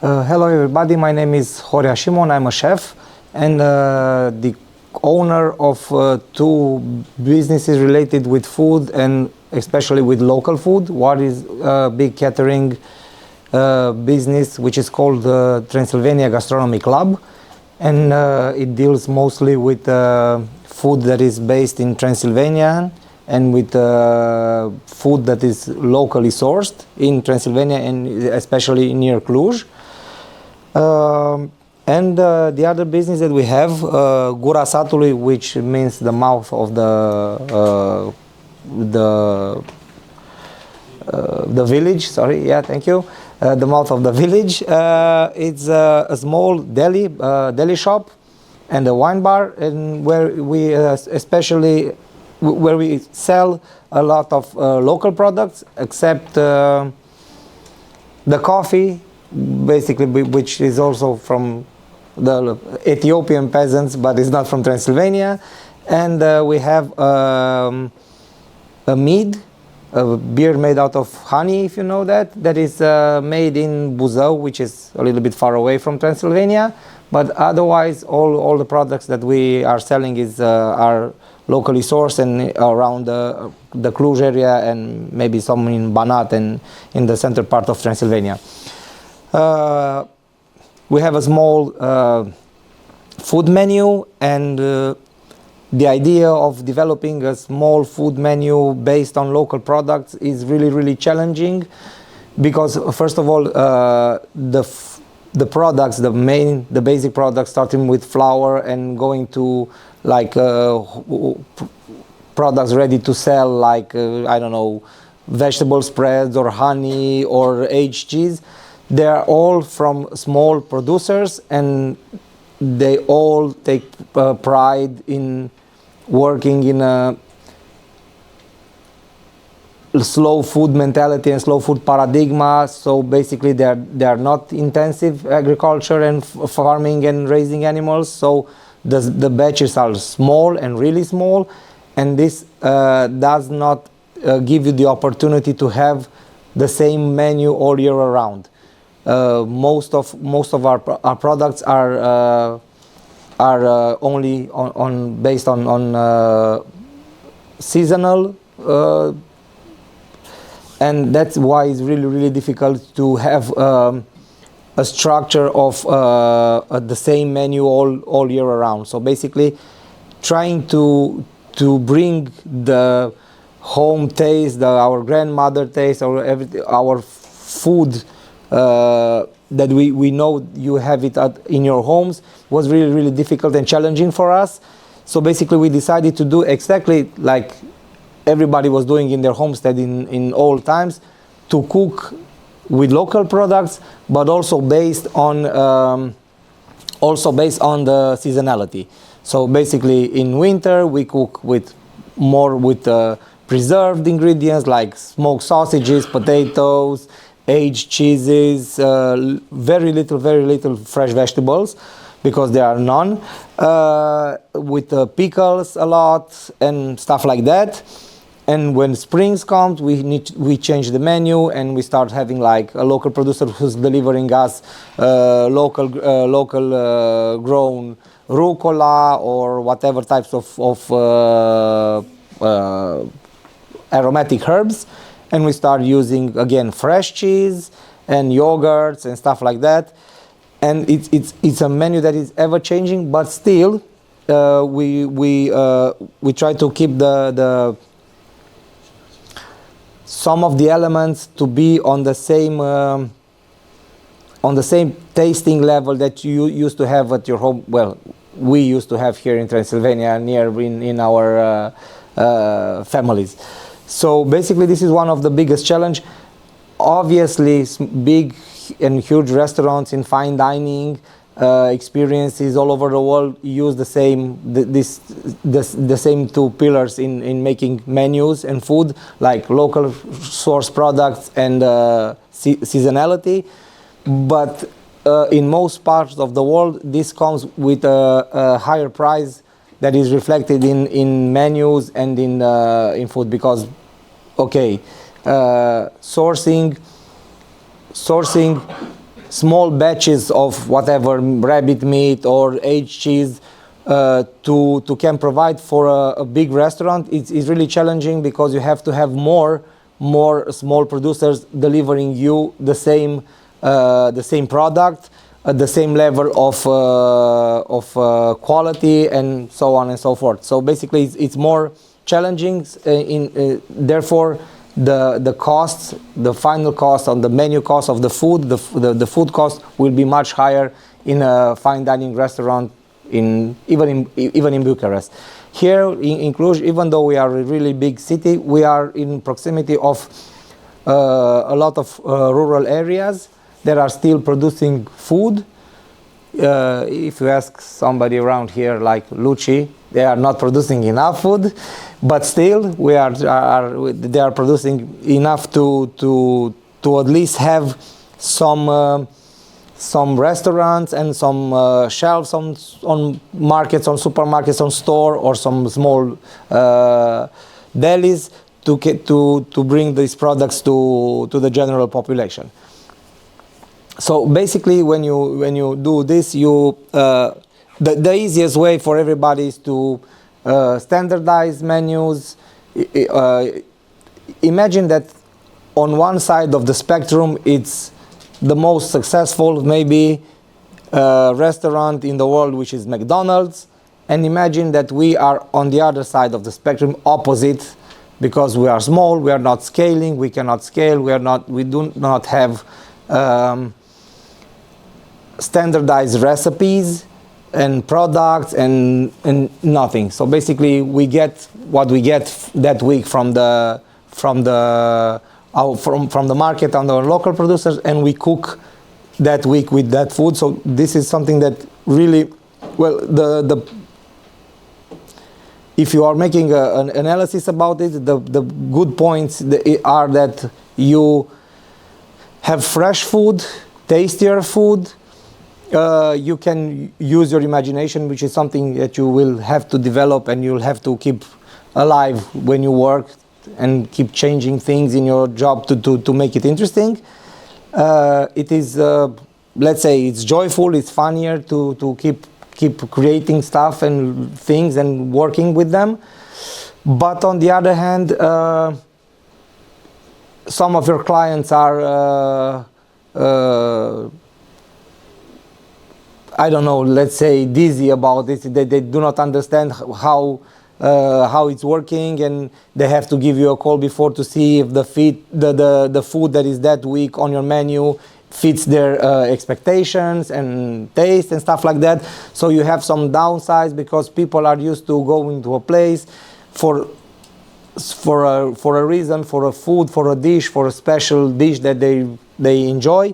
Hello everybody, my name is Horia Simon, I'm a chef and the owner of two businesses related with food and especially with local food. One is a big catering business which is called Transylvania Gastronomic Club, and it deals mostly with food that is based in Transylvania and with food that is locally sourced in Transylvania and especially near Cluj. And the other business that we have, Gura Satului, which means the mouth of the village. Sorry, yeah, thank you. The mouth of the village. It's a small deli shop and a wine bar, and where we especially where we sell a lot of local products, except the coffee, basically, which is also from the Ethiopian peasants, but it's not from Transylvania. And we have a mead, a beer made out of honey, if you know that. That is made in Buzău, which is a little bit far away from Transylvania. But otherwise, all the products that we are selling are locally sourced and around the Cluj area, and maybe some in Banat and in the center part of Transylvania. We have a small food menu, and the idea of developing a small food menu based on local products is really challenging, because first of all the products, the basic products, starting with flour and going to like products ready to sell, like I don't know, vegetable spreads or honey or aged cheese. They are all from small producers, and they all take pride in working in a slow food mentality and slow food paradigma. So basically they are not intensive agriculture and farming and raising animals. So the batches are small and really small, and this does not give you the opportunity to have the same menu all year around. Most of our products are only based on seasonal, and that's why it's really difficult to have a structure of the same menu all year around. So basically, trying to bring the home taste, our grandmother taste, or our food that we know you have it in your homes was really difficult and challenging for us. So basically we decided to do exactly like everybody was doing in their homestead in old times, to cook with local products, but also based on the seasonality. So basically in winter we cook with preserved ingredients like smoked sausages, potatoes, aged cheeses, very little fresh vegetables, because there are none, with pickles a lot and stuff like that. And when springs comes, we change the menu, and we start having like a local producer who's delivering us local grown rucola or whatever types of aromatic herbs. And we start using again fresh cheese and yogurts and stuff like that. And it's a menu that is ever changing, but still we try to keep some of the elements to be on the same tasting level that you used to have at your home. Well, we used to have here in Transylvania, in our families. So basically this is one of the biggest challenge. Obviously big and huge restaurants in fine dining experiences all over the world use the same two pillars in making menus and food, like local source products and seasonality. But in most parts of the world this comes with a higher price that is reflected in menus and in food, because sourcing small batches of whatever rabbit meat or aged cheese to can provide for a big restaurant. It's really challenging because you have to have more small producers delivering you the same product at the same level of quality and so on and so forth. So basically it's more challenging, therefore the costs, the final cost on the menu cost of the food, the food cost will be much higher in a fine dining restaurant even in Bucharest. Here in Cluj, even though we are a really big city, we are in proximity of a lot of rural areas that are still producing food. If you ask somebody around here like Luci, they are not producing enough food, but still they are producing enough to at least have some restaurants and some shelves on markets, on supermarkets, on store, or some small delis to bring these products to the general population. So basically, when you do this, the easiest way for everybody is to standardize menus. Imagine that on one side of the spectrum, it's the most successful maybe restaurant in the world, which is McDonald's, and imagine that we are on the other side of the spectrum, opposite, because we are small, we are not scaling, we cannot scale, we do not have standardized recipes and products and nothing. So basically we get what we get that week from the market and the local producers, and we cook that week with that food. So this is something that really, well, if you are making an analysis about it, the good points are that you have fresh food, tastier food. You can use your imagination, which is something that you will have to develop and you'll have to keep alive when you work and keep changing things in your job to make it interesting. It is, let's say, it's joyful, it's funnier to keep creating stuff and things and working with them. But on the other hand, some of your clients are I don't know, let's say dizzy about this. They do not understand how it's working, and they have to give you a call before to see if the food that is that week on your menu fits their expectations and taste and stuff like that. So you have some downsides because people are used to going to a place for a reason, for a food, for a dish, for a special dish that they enjoy.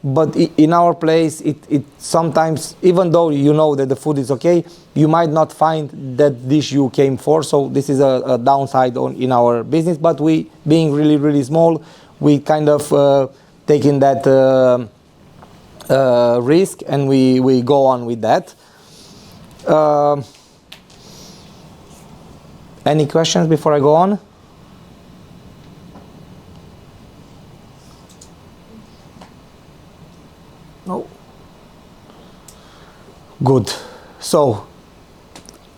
But in our place, it sometimes, even though you know that the food is okay, you might not find that dish you came for. So this is a downside in our business. But we, being really, really small, we kind of taking that risk, and we go on with that. Any questions before I go on? No. Good. So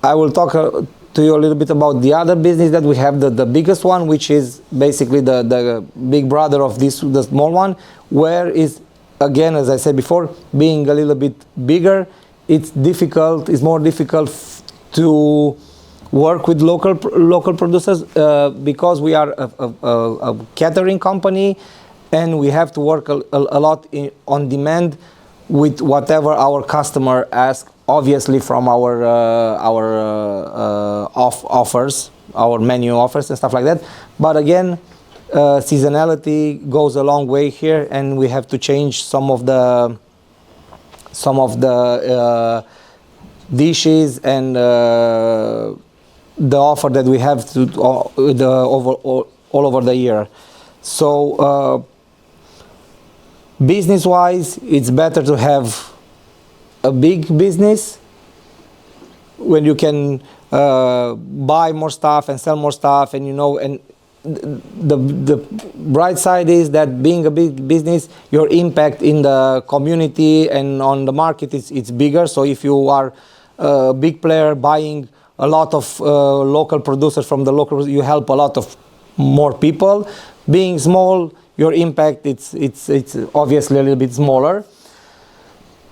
I will talk to you a little bit about the other business that we have, the biggest one, which is basically the big brother of the small one, where is, again, as I said before, being a little bit bigger, it's more difficult to work with local producers because we are a catering company, and we have to work a lot on demand with whatever our customer asks, obviously from our offers, our menu offers and stuff like that. But again, seasonality goes a long way here, and we have to change some of the dishes and the offer that we have all over the year. So business-wise, it's better to have a big business when you can buy more stuff and sell more stuff, and the bright side is that being a big business, your impact in the community and on the market it's bigger. So if you are a big player buying a lot of local producers from the local, you help a lot of more people. Being small, your impact it's obviously a little bit smaller.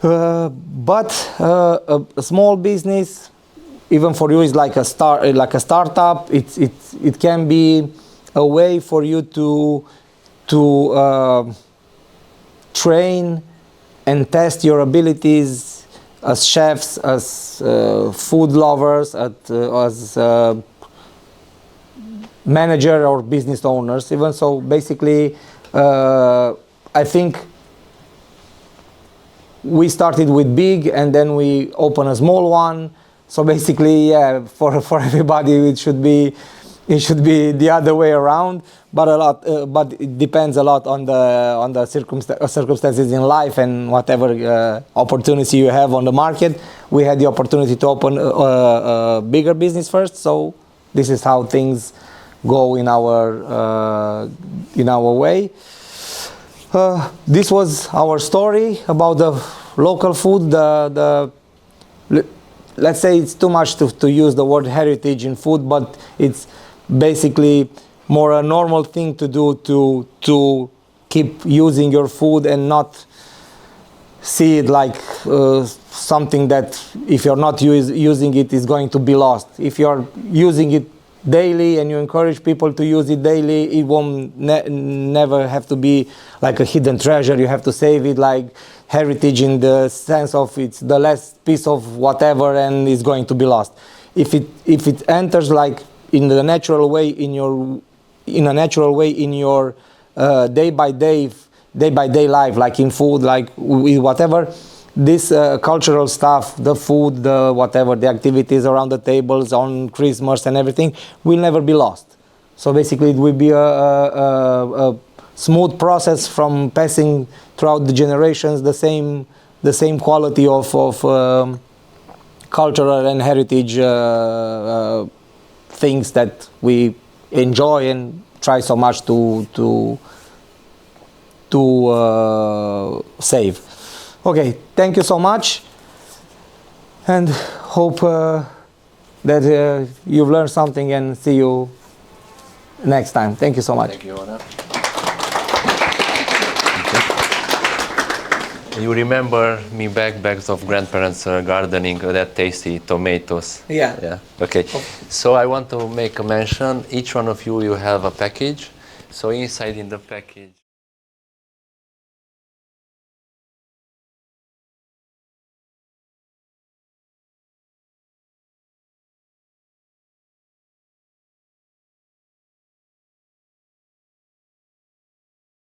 But a small business, even for you, is like a startup. It can be a way for you to train and test your abilities as chefs, as food lovers, as manager or business owners. Even so, basically, I think we started with big and then we open a small one. So basically, yeah, for everybody it should be the other way around. But but it depends a lot on the circumstances in life and whatever opportunity you have on the market. We had the opportunity to open a bigger business first, so this is how things go in our way. This was our story about the local food. Let's say it's too much to use the word heritage in food, but it's basically more a normal thing to do to keep using your food and not see it like something that if you're not using it is going to be lost. If you're using it daily and you encourage people to use it daily, it won't never have to be like a hidden treasure. You have to save it like heritage in the sense of it's the last piece of whatever and it's going to be lost. If it enters like in the natural way in your day by day life, like in food, like with whatever, this cultural stuff, the food, the whatever, the activities around the tables on Christmas and everything will never be lost. So basically it will be a smooth process from passing throughout the generations the same quality of cultural and heritage things that we enjoy and try so much to save. Okay, thank you so much, and hope that you've learned something, and see you next time. Thank you so much. Thank you, Anna. You remember me bags of grandparents gardening that tasty tomatoes? Yeah. Yeah. Okay. So I want to make a mention. Each one of you have a package. So inside in the package.